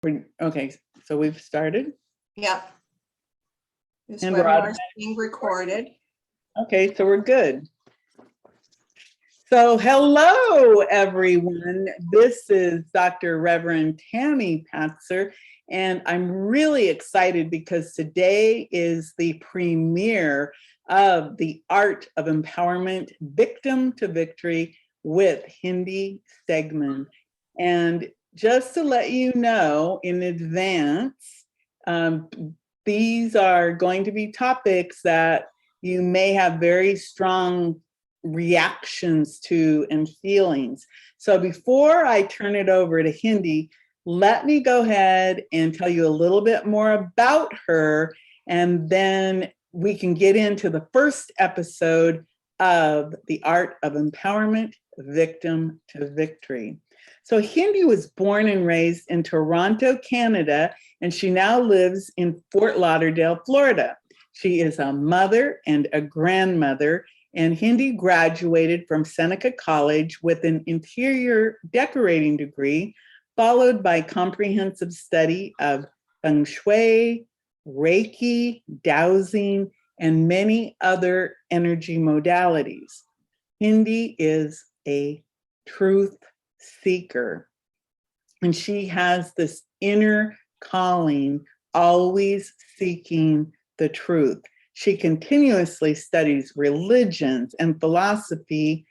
Okay, so we've started Yep. This and we're webinar is being recorded. Okay, so we're good. So hello, everyone. This is Dr. Reverend Tammy Patzer, and I'm really excited because today is the premiere of The Art of Empowerment, Victim to Victory with Hindi Stegman. And just to let you know in advance, these are going to be topics that you may have very strong reactions to and feelings. So before I turn it over to Hindi, let me go ahead and tell you a little bit more about her, and then we can get into the first episode of The Art of Empowerment, Victim to Victory. So Hindi was born and raised in Toronto, Canada, and she now lives in Fort Lauderdale, Florida. She is a mother and a grandmother, and Hindi graduated from Seneca College with an interior decorating degree, followed by comprehensive study of feng shui, Reiki, dowsing, and many other energy modalities. Hindi is a truth seeker, and she has this inner calling, always seeking the truth. She continuously studies religions and philosophy,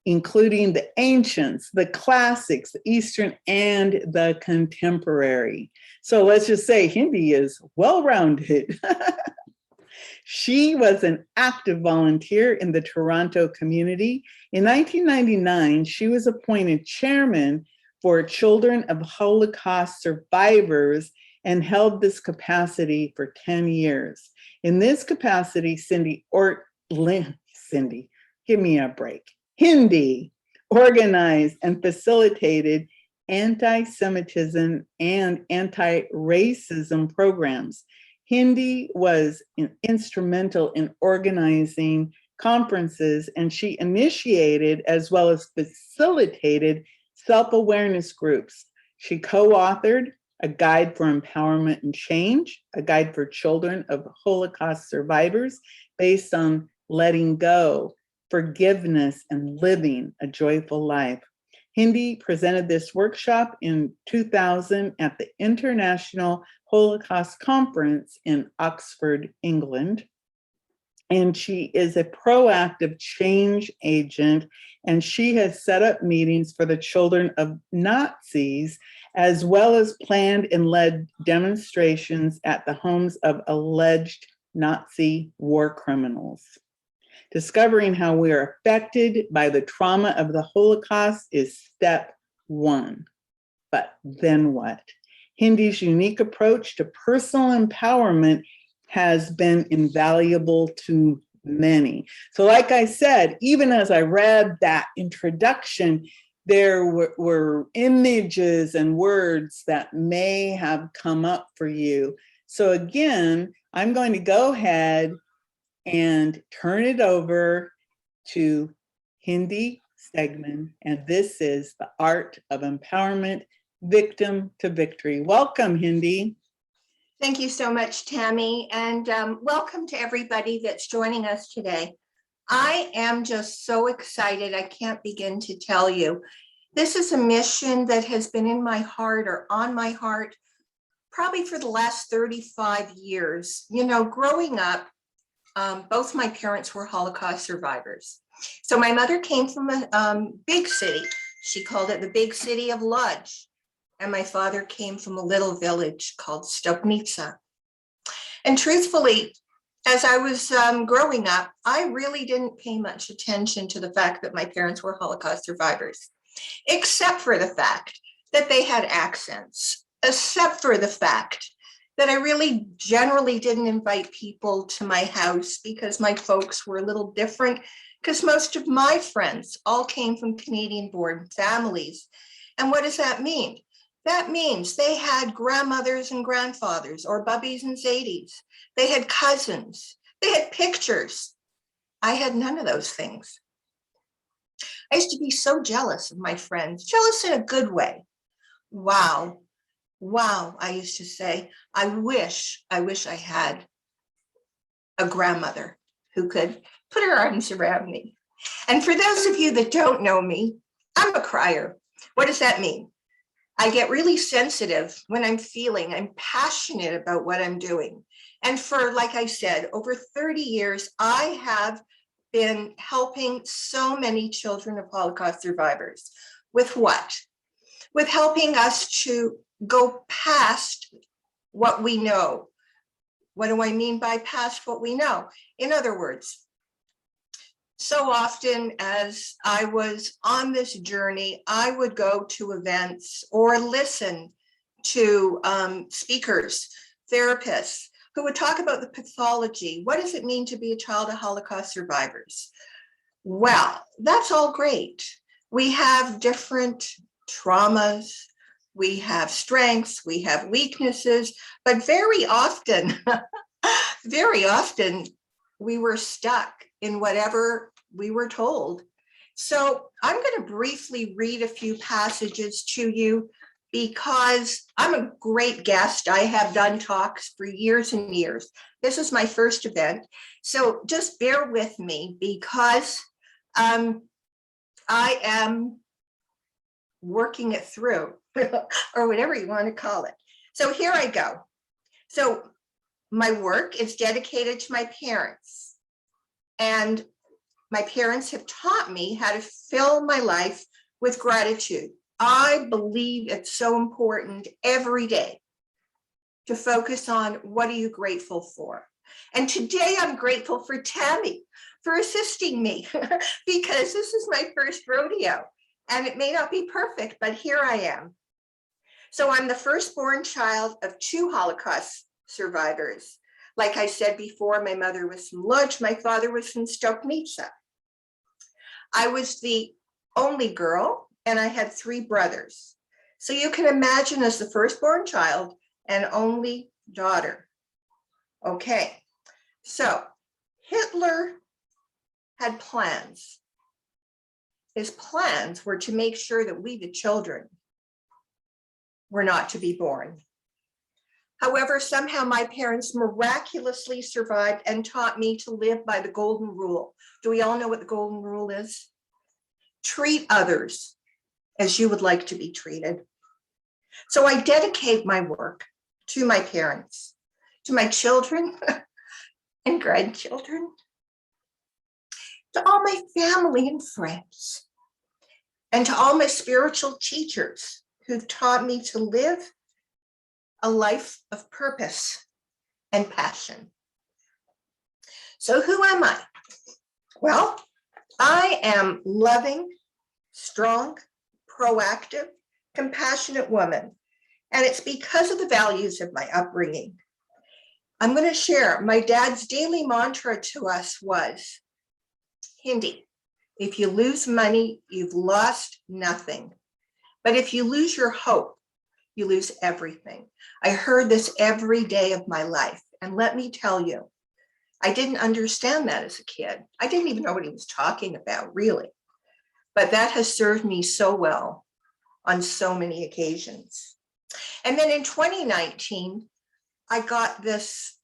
including the ancients, the classics, the Eastern, and the contemporary. So let's just say Hindi is well-rounded. She was an active volunteer in the Toronto community. In 1999, she was appointed chairman for Children of Holocaust Survivors and held this capacity for 10 years. In this capacity, Cindy, give me a break. Hindi organized and facilitated anti-Semitism and anti-racism programs. Hindi was instrumental in organizing conferences, and she initiated as well as facilitated self-awareness groups. She co-authored A Guide for Empowerment and Change, a guide for children of Holocaust survivors based on letting go, forgiveness, and living a joyful life. Hindi presented this workshop in 2000 at the International Holocaust Conference in Oxford, England. And she is a proactive change agent, and she has set up meetings for the children of Nazis, as well as planned and led demonstrations at the homes of alleged Nazi war criminals. Discovering how we are affected by the trauma of the Holocaust is step one. But then what? Hindi's unique approach to personal empowerment has been invaluable to many. So like I said, even as I read that introduction, there were images and words that may have come up for you. So again, I'm going to go ahead and turn it over to Hindi Stegman, and this is The Art of Empowerment, Victim to Victory. Welcome, Hindi. Thank you so much, Tammy, and welcome to everybody that's joining us today. I am just so excited, I can't begin to tell you. This is a mission that has been in my heart or on my heart probably for the last 35 years. You know, growing up, both my parents were Holocaust survivors. So my mother came from a big city. She called it the big city of Lodz. And my father came from a little village called Stopnica. And truthfully, as I was growing up, I really didn't pay much attention to the fact that my parents were Holocaust survivors, except for the fact that they had accents, except for the fact that I really generally didn't invite people to my house because my folks were a little different, because most of my friends all came from Canadian-born families. And what does that mean? That means they had grandmothers and grandfathers or bubbies and zadies. They had cousins. They had pictures. I had none of those things. I used to be so jealous of my friends, jealous in a good way. Wow, wow, I used to say, I wish I had a grandmother who could put her arms around me. And for those of you that don't know me, I'm a crier. What does that mean? I get really sensitive when I'm passionate about what I'm doing. And for, like I said, over 30 years, I have been helping so many children of Holocaust survivors. With what? With helping us to go past what we know. What do I mean by past what we know? In other words, so often as I was on this journey, I would go to events or listen to speakers, therapists who would talk about the pathology. What does it mean to be a child of Holocaust survivors? Well, that's all great. We have different traumas, we have strengths, we have weaknesses, but very often, very often, we were stuck in whatever we were told. So I'm going to briefly read a few passages to you because I'm a great guest. I have done talks for years and years. This is my first event. So just bear with me because I am working it through or whatever you want to call it. So here I go. So my work is dedicated to my parents, and my parents have taught me how to fill my life with gratitude. I believe it's so important every day to focus on what are you grateful for. And today I'm grateful for Tammy for assisting me because this is my first rodeo and it may not be perfect, but here I am. So I'm the firstborn child of 2 Holocaust survivors. Like I said before, my mother was from Lodz, my father was from Stoknica. I was the only girl and I had 3 brothers. So you can imagine as the firstborn child and only daughter. Okay, so Hitler had plans. His plans were to make sure that we, the children, were not to be born. However, somehow my parents miraculously survived and taught me to live by the golden rule. Do we all know what the golden rule is? Treat others as you would like to be treated. So I dedicate my work to my parents, to my children and grandchildren, to all my family and friends, and to all my spiritual teachers who've taught me to live a life of purpose and passion. So who am I? Well, I am loving, strong, proactive, compassionate woman. And it's because of the values of my upbringing. I'm going to share my dad's daily mantra to us was, Hindi, if you lose money, you've lost nothing. But if you lose your hope, you lose everything. I heard this every day of my life. And let me tell you, I didn't understand that as a kid. I didn't even know what he was talking about, really. But that has served me so well on so many occasions. And then in 2019, I got this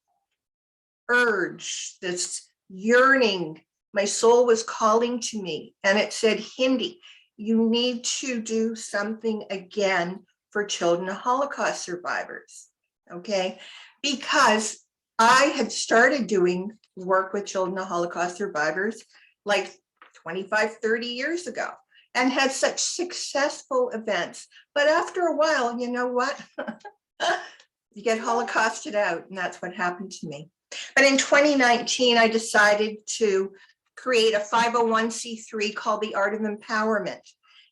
urge, this yearning. My soul was calling to me, and it said, Hindi, you need to do something again for children of Holocaust survivors, okay? Because I had started doing work with children of Holocaust survivors like 25, 30 years ago and had such successful events. But after a while, you know what? You get Holocausted out, and that's what happened to me. But in 2019, I decided to create a 501c3 called the Art of Empowerment.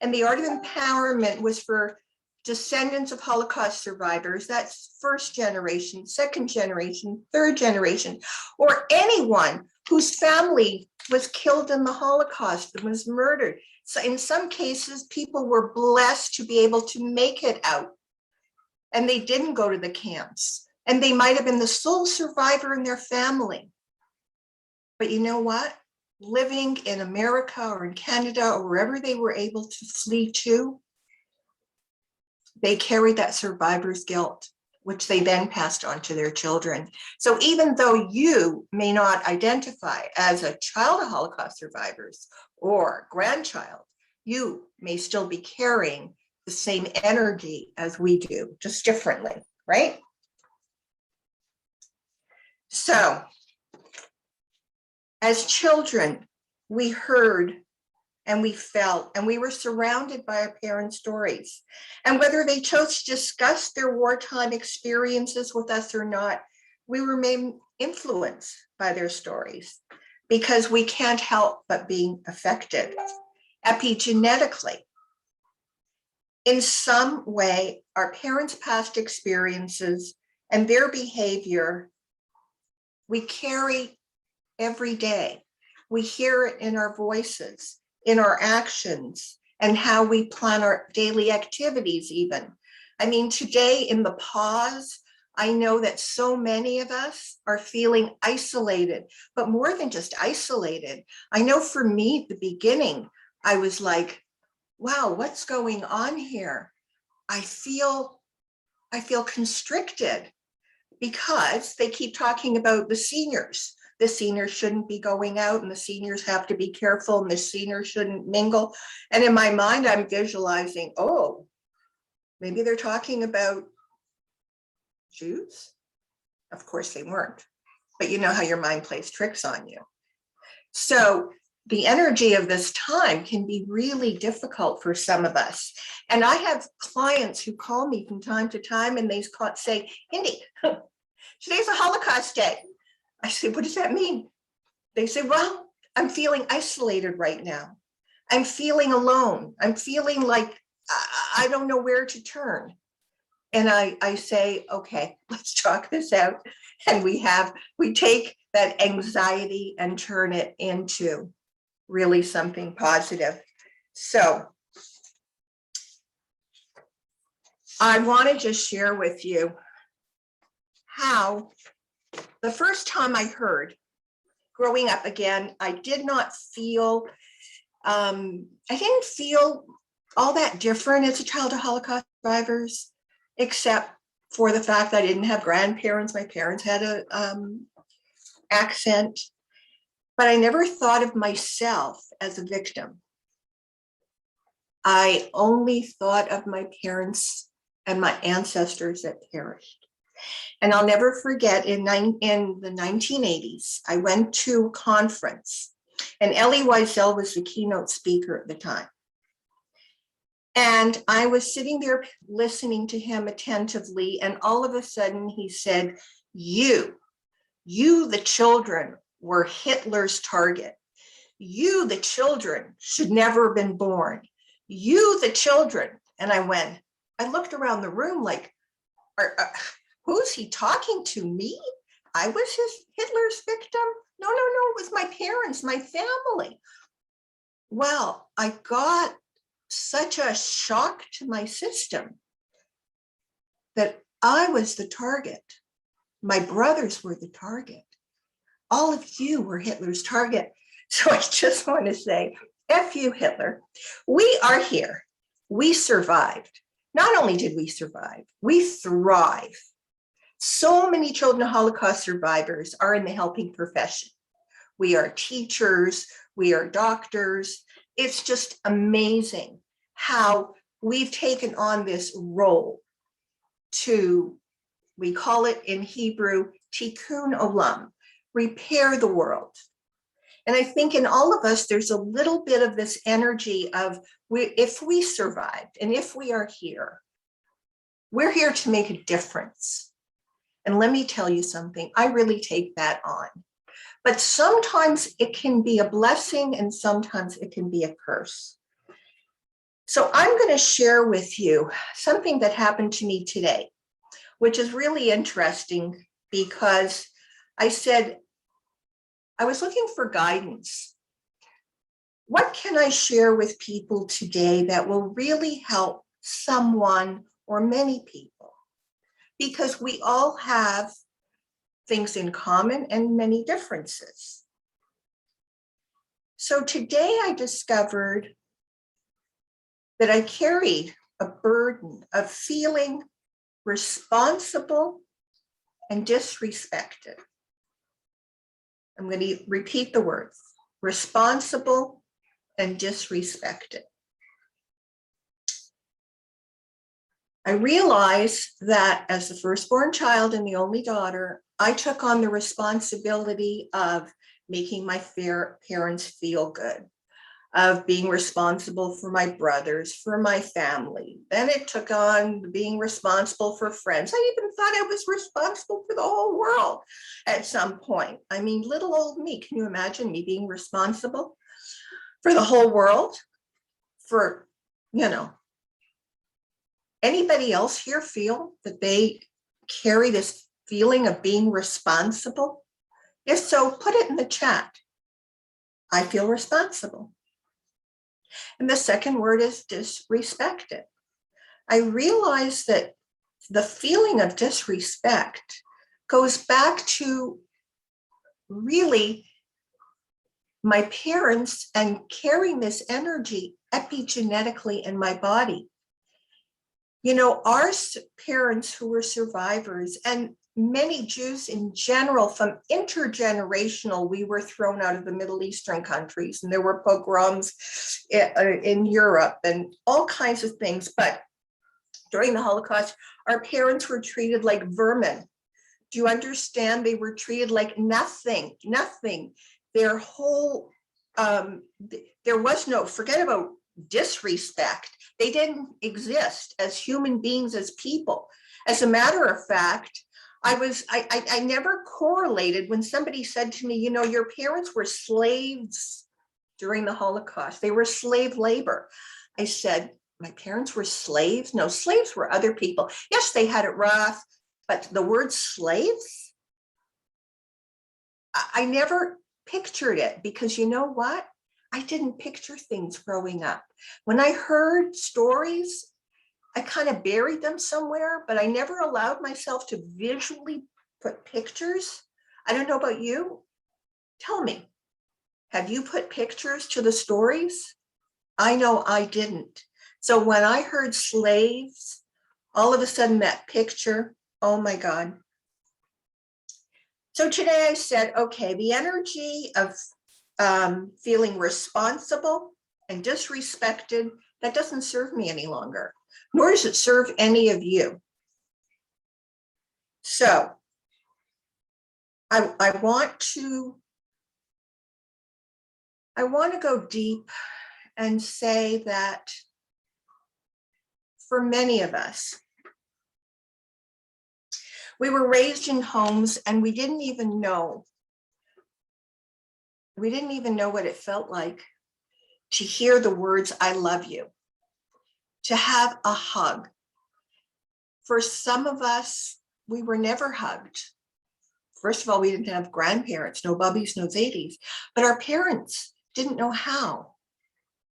And the Art of Empowerment was for descendants of Holocaust survivors, that's first generation, second generation, third generation, or anyone whose family was killed in the Holocaust and was murdered. So in some cases, people were blessed to be able to make it out, and they didn't go to the camps, and they might have been the sole survivor in their family. But you know what? Living in America or in Canada or wherever they were able to flee to, they carried that survivor's guilt, which they then passed on to their children. So even though you may not identify as a child of Holocaust survivors or grandchild, you may still be carrying the same energy as we do, just differently, right? So as children, we heard and we felt, and we were surrounded by our parents' stories. And whether they chose to discuss their wartime experiences with us or not, we remain influenced by their stories because we can't help but being affected epigenetically. In some way, our parents' past experiences and their behavior, we carry every day. We hear it in our voices, in our actions, and how we plan our daily activities even. I mean, today in the pause, I know that so many of us are feeling isolated, but more than just isolated. I know for me at the beginning, I was like, wow, what's going on here? I feel constricted because they keep talking about the seniors. The seniors shouldn't be going out and the seniors have to be careful and the seniors shouldn't mingle. And in my mind, I'm visualizing, oh, maybe they're talking about Jews. Of course they weren't, but you know how your mind plays tricks on you. So the energy of this time can be really difficult for some of us. And I have clients who call me from time to time and they say, Indy, today's a Holocaust Day. I say, what does that mean? They say, well, I'm feeling isolated right now. I'm feeling alone. I'm feeling like I don't know where to turn. And I say, okay, let's talk this out. And we take that anxiety and turn it into really something positive. So I want to just share with you how the first time I heard growing up again, I did not feel, I didn't feel all that different as a child of Holocaust survivors, except for the fact that I didn't have grandparents. My parents had a accent, but I never thought of myself as a victim. I only thought of my parents and my ancestors that perished. And I'll never forget in the 1980s, I went to a conference and Elie Wiesel was the keynote speaker at the time. And I was sitting there listening to him attentively. And all of a sudden he said, you, the children, were Hitler's target. You, the children, should never have been born. You, the children. And I looked around the room like, who's he talking to? Me? I was Hitler's victim? No, it was my parents, my family. Well, I got such a shock to my system that I was the target. My brothers were the target. All of you were Hitler's target. So I just want to say, F you, Hitler. We are here. We survived. Not only did we survive, we thrive. So many children of Holocaust survivors are in the helping profession. We are teachers, we are doctors. It's just amazing how we've taken on this role to, we call it in Hebrew, tikkun olam, repair the world. And I think in all of us, there's a little bit of this energy of if we survived and if we are here, we're here to make a difference. And let me tell you something, I really take that on. But sometimes it can be a blessing and sometimes it can be a curse. So I'm going to share with you something that happened to me today, which is really interesting because I said, I was looking for guidance. What can I share with people today that will really help someone or many people? Because we all have things in common and many differences. So today I discovered that I carried a burden of feeling responsible and disrespected. I'm going to repeat the words, responsible and disrespected. I realized that as the firstborn child and the only daughter, I took on the responsibility of making my parents feel good, of being responsible for my brothers, for my family. Then it took on being responsible for friends. I even thought I was responsible for the whole world at some point. I mean, little old me, can you imagine me being responsible for the whole world? For, anybody else here feel that they carry this feeling of being responsible? If so, put it in the chat. I feel responsible. And the second word is disrespected. I realize that the feeling of disrespect goes back to really my parents and carrying this energy epigenetically in my body. Our parents who were survivors, and many Jews in general, from intergenerational, we were thrown out of the Middle Eastern countries, and there were pogroms in Europe and all kinds of things. But during the Holocaust, our parents were treated like vermin. Do you understand? They were treated like nothing. Their whole, there was no, forget about disrespect. They didn't exist as human beings, as people. As a matter of fact, I never correlated when somebody said to me, your parents were slaves during the Holocaust. They were slave labor. I said, my parents were slaves? No, slaves were other people. Yes, they had it rough, but the word slaves, I never pictured it, because you know what? I didn't picture things growing up. When I heard stories, I kind of buried them somewhere, but I never allowed myself to visually put pictures. I don't know about you. Tell me, have you put pictures to the stories? I know I didn't. So when I heard slaves, all of a sudden that picture, oh my God. So today I said, okay, the energy of feeling responsible and disrespected, that doesn't serve me any longer, nor does it serve any of you. So I want to go deep and say that for many of us, we were raised in homes and we didn't even know what it felt like to hear the words, I love you, to have a hug. For some of us, we were never hugged. First of all, we didn't have grandparents, no bubbies, no zadies, but our parents didn't know how.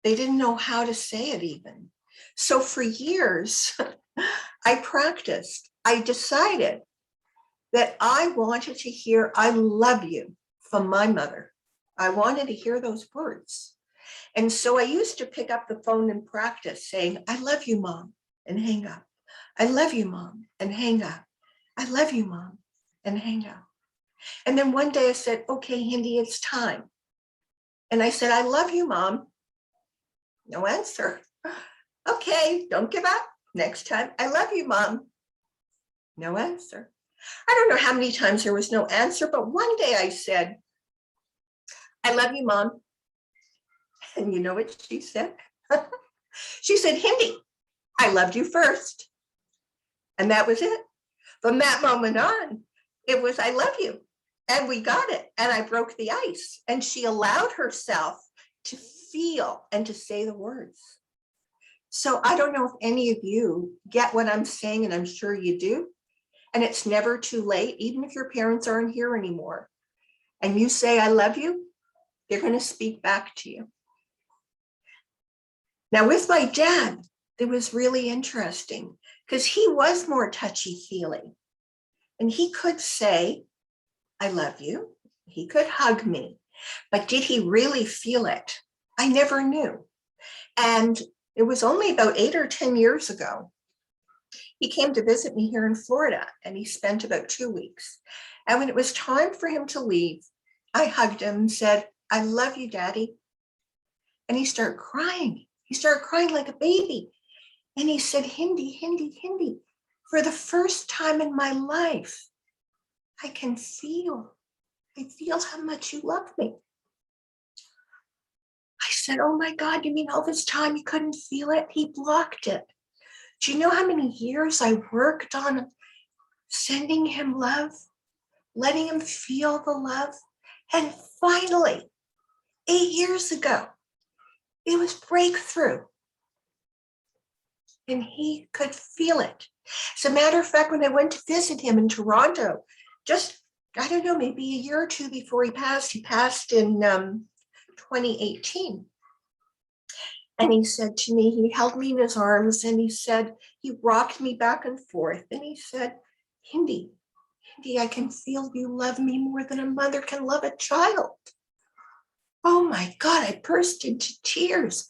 They didn't know how to say it even. So for years, I practiced. I decided that I wanted to hear, I love you, from my mother. I wanted to hear those words. And so I used to pick up the phone and practice saying, I love you, Mom, and hang up. I love you, Mom, and hang up. I love you, Mom, and hang up. And then one day I said, okay, Hindi, it's time. And I said, I love you, Mom. No answer. Okay, don't give up. Next time, I love you, Mom. No answer. I don't know how many times there was no answer, but one day I said, I love you, Mom. And you know what she said? She said, Hindi, I loved you first. And that was it. From that moment on, it was, I love you. And we got it. And I broke the ice. And she allowed herself to feel and to say the words. So I don't know if any of you get what I'm saying, and I'm sure you do. And it's never too late, even if your parents aren't here anymore. And you say, I love you, they're going to speak back to you. Now, with my dad, it was really interesting because he was more touchy-feely. And he could say, I love you. He could hug me. But did he really feel it? I never knew. And it was only about 8 or 10 years ago. He came to visit me here in Florida, and he spent about 2 weeks. And when it was time for him to leave, I hugged him and said, "I love you, Daddy." And he started crying. He started crying like a baby. And he said, "Hindi, Hindi, Hindi. For the first time in my life, I feel how much you love me." I said, "Oh my God, you mean all this time you couldn't feel it?" He blocked it. Do you know how many years I worked on sending him love, letting him feel the love? And finally, 8 years ago, it was breakthrough. And he could feel it. As a matter of fact, when I went to visit him in Toronto, just, I don't know, maybe a year or two before he passed in 2018. And he said to me, he held me in his arms and he said, he rocked me back and forth. And he said, Hindi, I can feel you love me more than a mother can love a child." Oh my God, I burst into tears.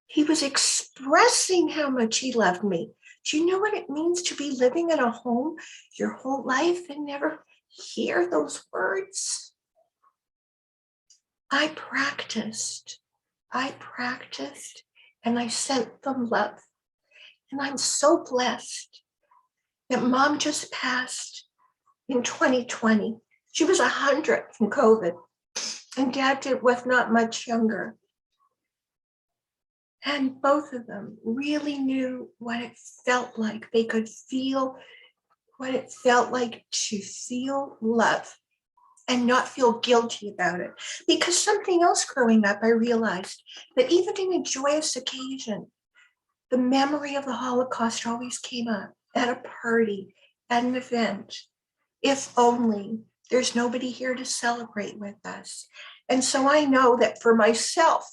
He was expressing how much he loved me. Do you know what it means to be living in a home your whole life and never hear those words? I practiced, and I sent them love. And I'm so blessed that Mom just passed in 2020. She was 100 from COVID, and Dad was not much younger. And both of them really knew what it felt like. They could feel what it felt like to feel love and not feel guilty about it. Because something else growing up, I realized that even in a joyous occasion, the memory of the Holocaust always came up at a party, at an event. If only there's nobody here to celebrate with us. And so I know that for myself,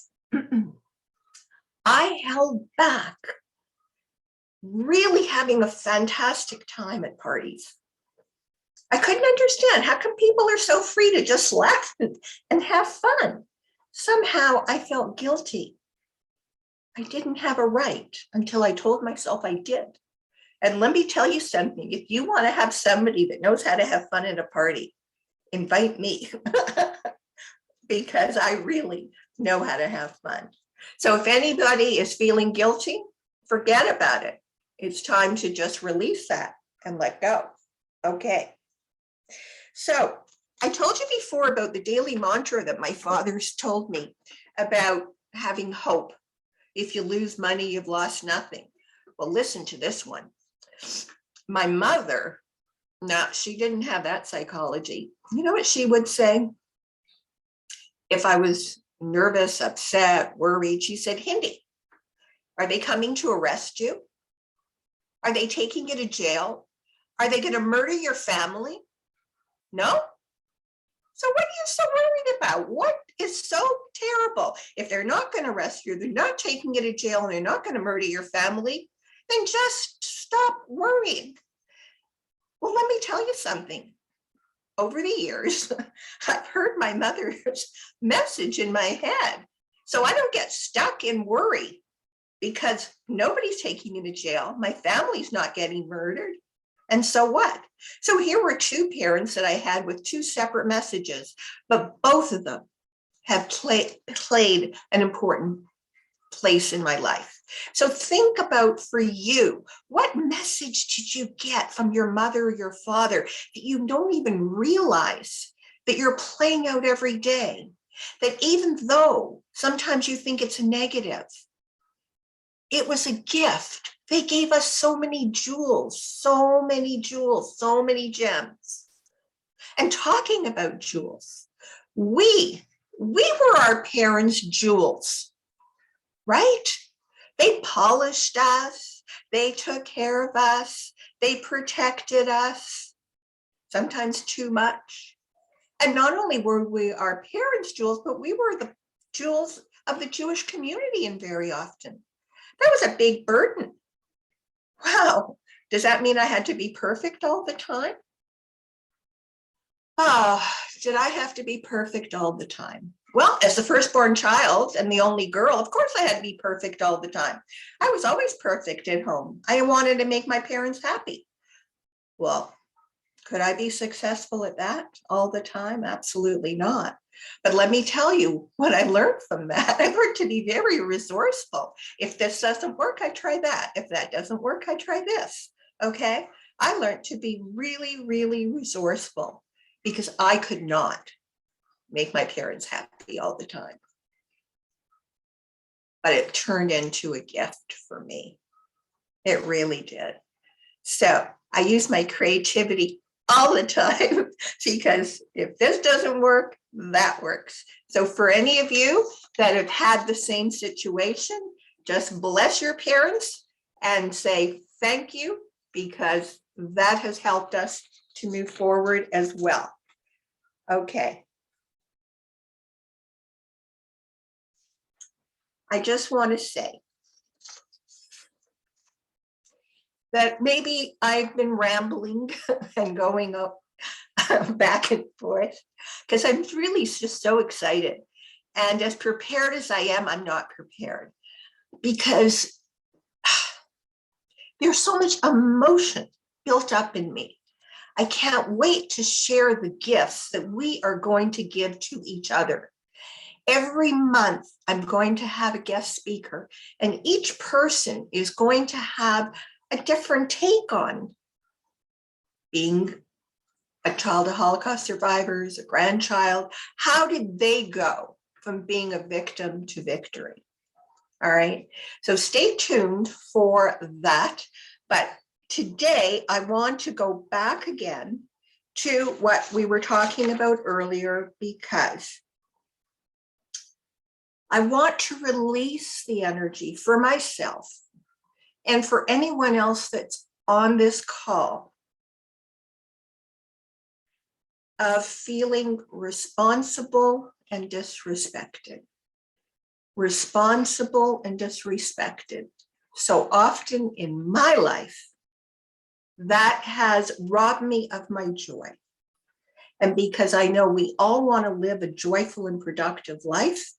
I held back really having a fantastic time at parties. I couldn't understand, how come people are so free to just laugh and have fun? Somehow I felt guilty. I didn't have a right until I told myself I did. And let me tell you something, if you want to have somebody that knows how to have fun at a party, invite me because I really know how to have fun. So if anybody is feeling guilty, forget about it. It's time to just release that and let go. Okay. So I told you before about the daily mantra that my father's told me about having hope. If you lose money, you've lost nothing. Well, listen to this one. My mother, now she didn't have that psychology. You know what she would say? If I was nervous, upset, worried, she said, Hindi, are they coming to arrest you? Are they taking you to jail? Are they going to murder your family? No? So what are you so worried about? What is so terrible? If they're not going to arrest you, they're not taking you to jail, and they're not going to murder your family, then just stop worrying. Well, let me tell you something. Over the years, I've heard my mother's message in my head. So I don't get stuck in worry because nobody's taking me to jail. My family's not getting murdered. And so what? So here were two parents that I had with two separate messages, but both of them have played an important place in my life. So think about, for you, what message did you get from your mother or your father that you don't even realize that you're playing out every day? That even though sometimes you think it's a negative, it was a gift. They gave us so many jewels, so many gems. And talking about jewels, we were our parents' jewels, right? They polished us, they took care of us, they protected us, sometimes too much. And not only were we our parents' jewels, but we were the jewels of the Jewish community, and very often. That was a big burden. Wow, does that mean I had to be perfect all the time? Oh, did I have to be perfect all the time? Well, as the firstborn child and the only girl, of course I had to be perfect all the time. I was always perfect at home. I wanted to make my parents happy. Well, could I be successful at that all the time? Absolutely not. But let me tell you what I learned from that. I learned to be very resourceful. If this doesn't work, I try that. If that doesn't work, I try this. Okay. I learned to be really, really resourceful because I could not make my parents happy all the time. But it turned into a gift for me. It really did. So I use my creativity all the time because if this doesn't work, that works. So for any of you that have had the same situation, just bless your parents and say thank you, because that has helped us to move forward as well. Okay. I just want to say that maybe I've been rambling and going up back and forth because I'm really just so excited. And as prepared as I am, I'm not prepared because there's so much emotion built up in me. I can't wait to share the gifts that we are going to give to each other. Every month, I'm going to have a guest speaker, and each person is going to have a different take on being a child of Holocaust survivors, a grandchild. How did they go from being a victim to victory? All right, so stay tuned for that. But today, I want to go back again to what we were talking about earlier, because I want to release the energy for myself and for anyone else that's on this call of feeling responsible and disrespected. Responsible and disrespected. So often in my life, that has robbed me of my joy. And because I know we all want to live a joyful and productive life,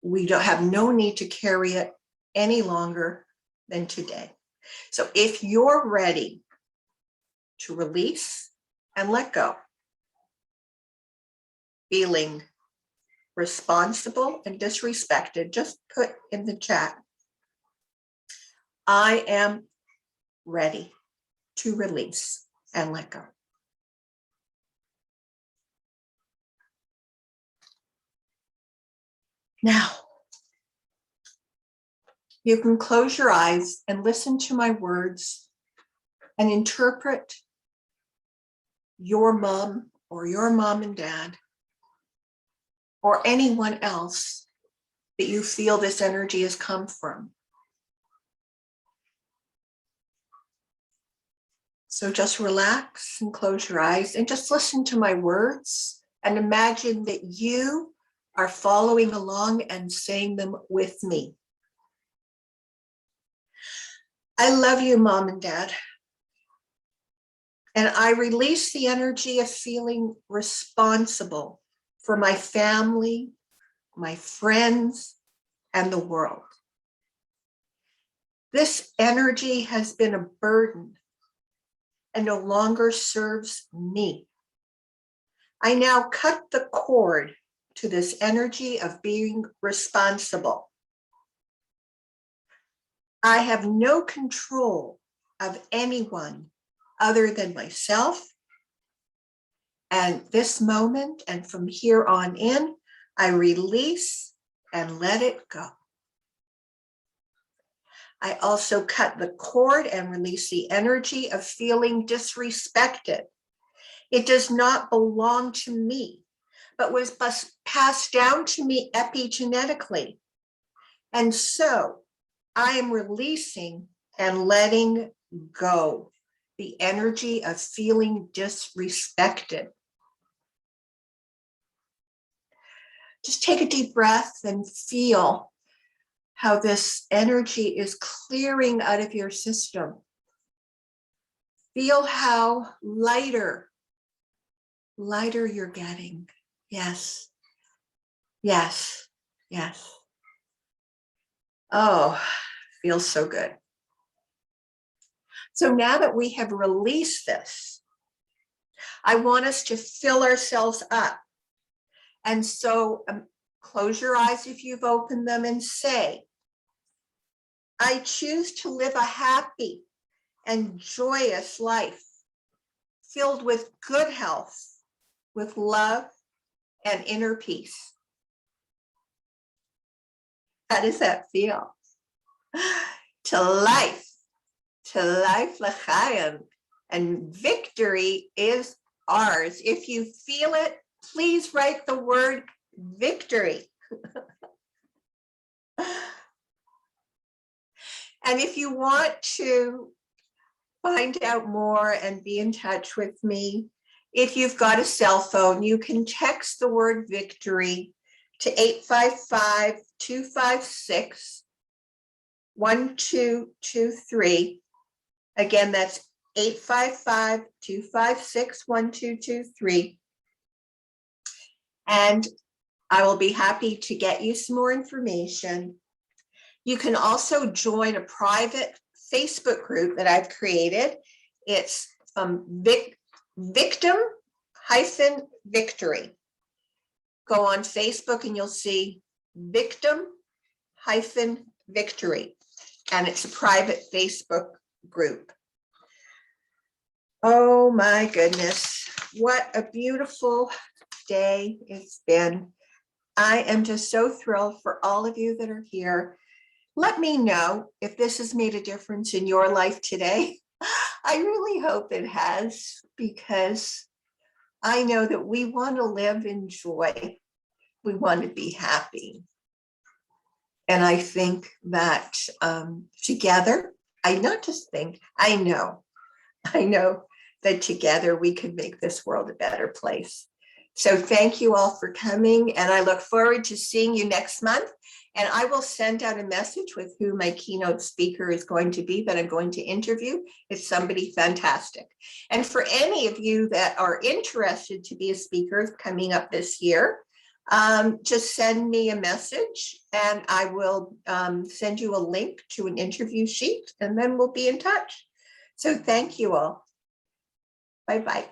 we don't have no need to carry it any longer than today. So if you're ready to release and let go, feeling responsible and disrespected, just put in the chat, I am ready to release and let go. Now, you can close your eyes and listen to my words and interpret your mom or your mom and dad or anyone else that you feel this energy has come from. So just relax and close your eyes and just listen to my words and imagine that you are following along and saying them with me. I love you, Mom and Dad. And I release the energy of feeling responsible for my family, my friends, and the world. This energy has been a burden and no longer serves me. I now cut the cord to this energy of being responsible. I have no control of anyone other than myself. And this moment and from here on in, I release and let it go. I also cut the cord and release the energy of feeling disrespected. It does not belong to me, but was passed down to me epigenetically. And so I am releasing and letting go the energy of feeling disrespected. Just take a deep breath and feel how this energy is clearing out of your system. Feel how lighter you're getting. Yes. Yes. Yes. Oh, feels so good. So now that we have released this, I want us to fill ourselves up. And so close your eyes if you've opened them and say, I choose to live a happy and joyous life filled with good health, with love and inner peace. How does that feel? To life l'chaim, and victory is ours. If you feel it, please write the word victory. And if you want to find out more and be in touch with me, if you've got a cell phone, you can text the word victory to 855-256-1223. Again, that's 855-256-1223. And I will be happy to get you some more information. You can also join a private Facebook group that I've created. It's Victim-Victory. Go on Facebook and you'll see Victim-Victory. And it's a private Facebook group. Oh my goodness, what a beautiful day it's been. I am just so thrilled for all of you that are here. Let me know if this has made a difference in your life today. I really hope it has, because I know that we want to live in joy. We want to be happy. And I think that together, I know that together we can make this world a better place. So thank you all for coming, and I look forward to seeing you next month. And I will send out a message with who my keynote speaker is going to be that I'm going to interview. It's somebody fantastic. And for any of you that are interested to be a speaker coming up this year, just send me a message and I will send you a link to an interview sheet, and then we'll be in touch. So thank you all. Bye-bye.